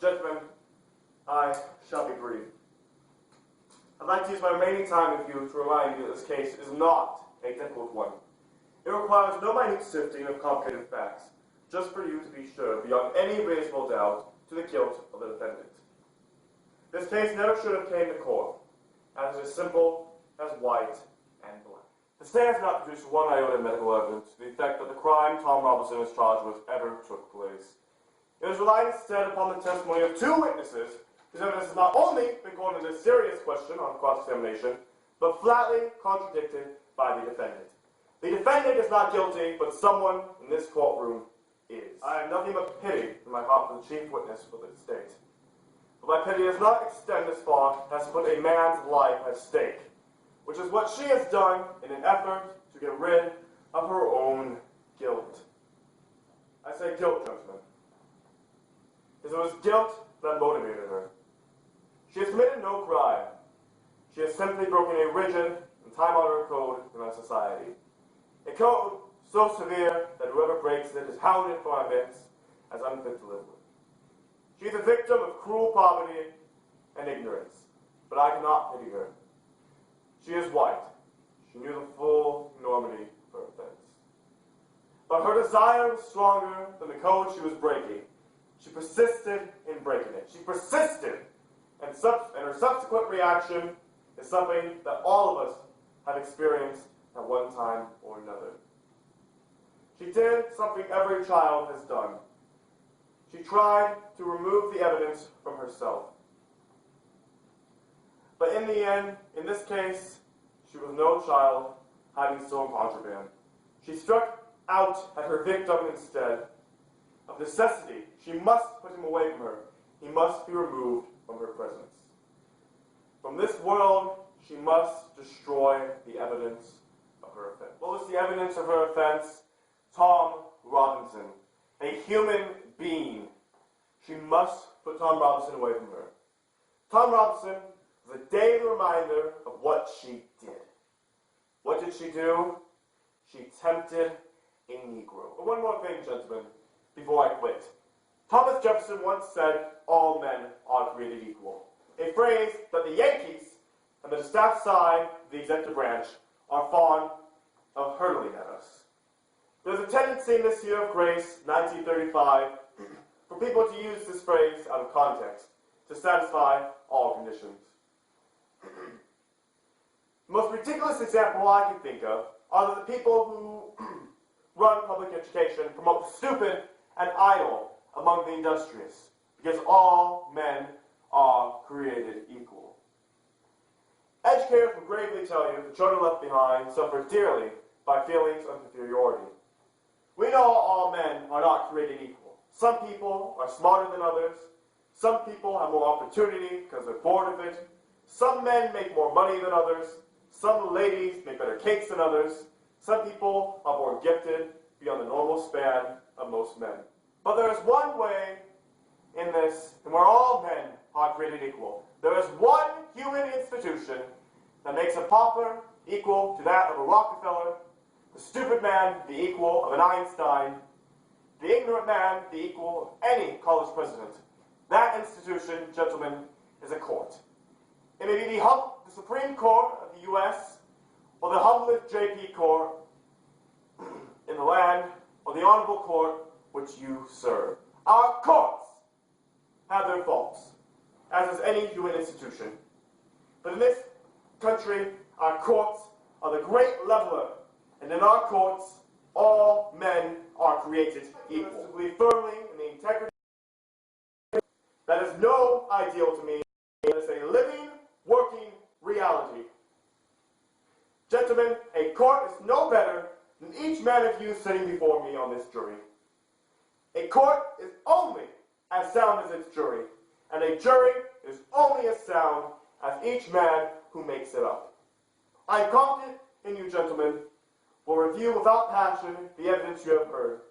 Gentlemen, I shall be brief. I'd like to use my remaining time with you to remind you that this case is not a difficult one. It requires no minute sifting of complicated facts, just for you to be sure, beyond any reasonable doubt, to the guilt of the defendant. This case never should have came to court, as it is simple as white and black. The state has not produced one iota of medical evidence to the effect that the crime Tom Robinson is charged with ever took place. It is relied instead upon the testimony of two witnesses, whose evidence has not only been called into serious question on cross-examination, but flatly contradicted by the defendant. The defendant is not guilty, but someone in this courtroom is. I have nothing but pity in my heart for the chief witness for the state. But my pity does not extend as far as to put a man's life at stake, which is what she has done in an effort to get rid of her own guilt. I say guilt, gentlemen, because it was guilt that motivated her. She has committed no crime. She has simply broken a rigid and time-honored code in our society. A code so severe that whoever breaks it is hounded from our midst as unfit to live with. She is a victim of cruel poverty and ignorance, but I cannot pity her. She is white. She knew the full enormity of her offense. But her desire was stronger than the code she was breaking. She persisted in breaking it. She persisted, and her subsequent reaction is something that all of us have experienced at one time or another. She did something every child has done. She tried to remove the evidence from herself. But in the end, in this case, she was no child having stolen contraband. She struck out at her victim instead. Of necessity, she must put him away from her. He must be removed from her presence. From this world, she must destroy the evidence of her offense. What was the evidence of her offense? Tom Robinson, a human being. She must put Tom Robinson away from her. Tom Robinson was a daily reminder of what she did. What did she do? She tempted a Negro. But one more thing, gentlemen, before I quit. Thomas Jefferson once said, "All men are created equal," a phrase that the Yankees and the staff side of the executive branch are fond of hurling at us. There's a tendency in this year of grace, 1935, for people to use this phrase out of context to satisfy all conditions. The most ridiculous example I can think of are the people who run public education promote the stupid and idle among the industrious, because all men are created equal. Educators will gravely tell you the children left behind suffer dearly by feelings of inferiority. We know all men are not created equal. Some people are smarter than others. Some people have more opportunity because they're bored of it. Some men make more money than others. Some ladies make better cakes than others. Some people are more gifted beyond the normal span of most men. But there is one way in this, and where all men are created equal. There is one human institution that makes a pauper equal to that of a Rockefeller, the stupid man the equal of an Einstein, the ignorant man the equal of any college president. That institution, gentlemen, is a court. It may be the Supreme Court of the U.S., or the humblest J.P. Court in the land, or the honorable court which you serve. Our courts have their faults, as does any human institution. But in this country, our courts are the great leveler, and in our courts, all men are created equal. I believe firmly in the integrity. That is no ideal to me. It is a living, working reality. Gentlemen, a court is no better than each man of you sitting before me on this jury. A court is only as sound as its jury, and a jury is only as sound as each man who makes it up. I am confident in you, gentlemen, will review without passion the evidence you have heard.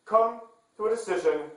Come to a decision